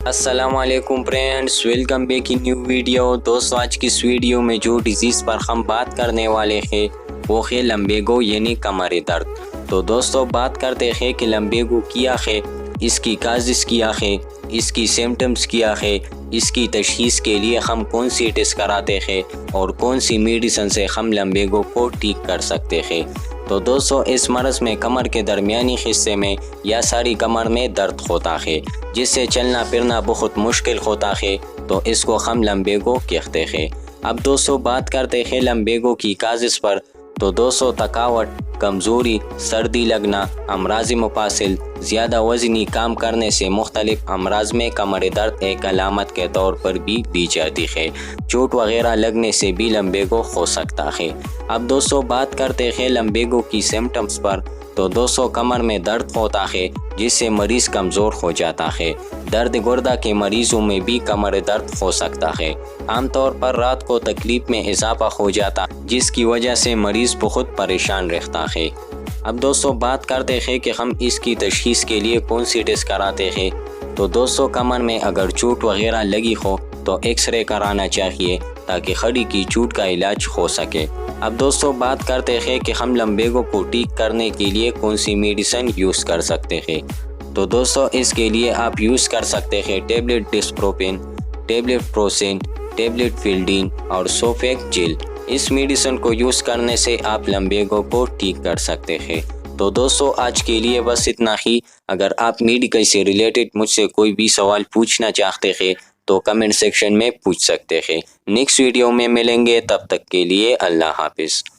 السلام علیکم friends, welcome back in new video. دوستو آج کی اس ویڈیو میں جو ڈیزیز پر ہم بات کرنے والے ہیں وہ ہے لمبیگو یعنی کمر درد۔ تو دوستو بات کرتے ہیں کہ لمبیگو کیا ہے، اس کی کازز کیا ہے، اس کی سمٹمز کیا ہے، اس کی تشخیص کے لیے ہم کون سی ٹیسٹ کراتے ہیں اور کون سی میڈیسن سے ہم لمبیگو کو ٹھیک کر سکتے ہیں۔ تو دوستو اس مرض میں کمر کے درمیانی حصے میں یا ساری کمر میں درد ہوتا ہے جس سے چلنا پھرنا بہت مشکل ہوتا ہے، تو اس کو ہم لمبیگو کہتے ہیں۔ اب دوستو بات کرتے ہیں لمبیگو کی کازز پر۔ تو دوستو تھکاوٹ، کمزوری، سردی لگنا، امراض مفاصل، زیادہ وزنی کام کرنے سے مختلف امراض میں کمر درد ایک علامت کے طور پر بھی دی جاتی ہے۔ چوٹ وغیرہ لگنے سے بھی لمبیگو ہو سکتا ہے۔ اب دوستو بات کرتے ہیں لمبیگو کی سمٹمز پر۔ تو دوستو کمر میں درد ہوتا ہے جس سے مریض کمزور ہو جاتا ہے۔ درد گردہ کے مریضوں میں بھی کمر درد ہو سکتا ہے۔ عام طور پر رات کو تکلیف میں اضافہ ہو جاتا جس کی وجہ سے مریض بہت پریشان رہتا ہے۔ اب دوستو بات کرتے ہیں کہ ہم اس کی تشخیص کے لیے کون سی ٹیسٹ کراتے ہیں۔ تو دوستو کمر میں اگر چوٹ وغیرہ لگی ہو تو ایکس رے کرانا چاہیے تاکہ ہڈی کی چوٹ کا علاج ہو سکے۔ اب دوستو بات کرتے ہیں کہ ہم لمبیگو کو ٹھیک کرنے کے لیے کون سی میڈیسن یوز کر سکتے ہیں۔ تو دوستو اس کے لیے آپ یوز کر سکتے ہیں ٹیبلٹ ڈسپروپین، ٹیبلٹ پروسین، ٹیبلٹ فلڈین اور سوفیک جیل۔ اس میڈیسن کو یوز کرنے سے آپ لمبیگو کو ٹھیک کر سکتے ہیں۔ تو دوستو آج کے لیے بس اتنا ہی۔ اگر آپ میڈیکل سے ریلیٹڈ مجھ سے کوئی بھی سوال پوچھنا چاہتے ہیں تو کمنٹ سیکشن میں پوچھ سکتے ہیں۔ نیکسٹ ویڈیو میں ملیں گے، تب تک کے لیے اللہ حافظ۔